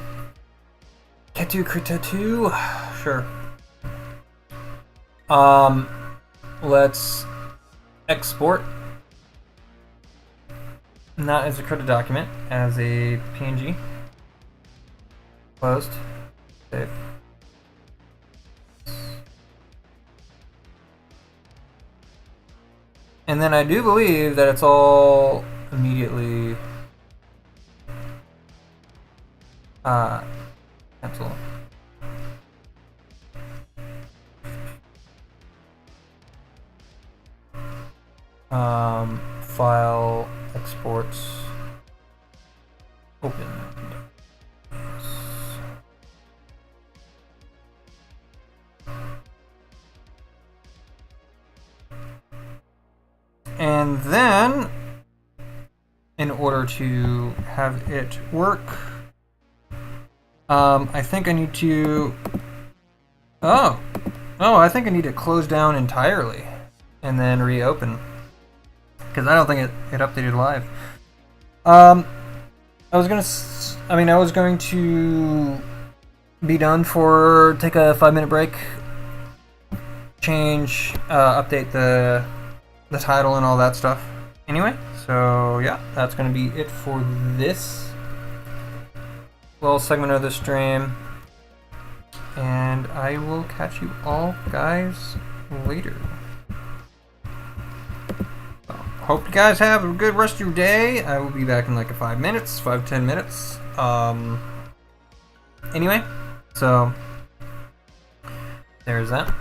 Speaker 1: Ketu, Krita2, sure. Let's export, not as a Krita document, as a PNG. Closed. Save. And then I do believe that it's all immediately cancel. File exports open. And then, in order to have it work, I think I need to. Oh, I think I need to close down entirely and then reopen, because I don't think it updated live. I was going to be done for take a 5-minute break, change, update the title and all that stuff. Anyway, so yeah, that's going to be it for this little segment of the stream, and I will catch you all guys later. Hope you guys have a good rest of your day. I will be back in like 5 minutes, 5-10 minutes. Anyway, so there's that.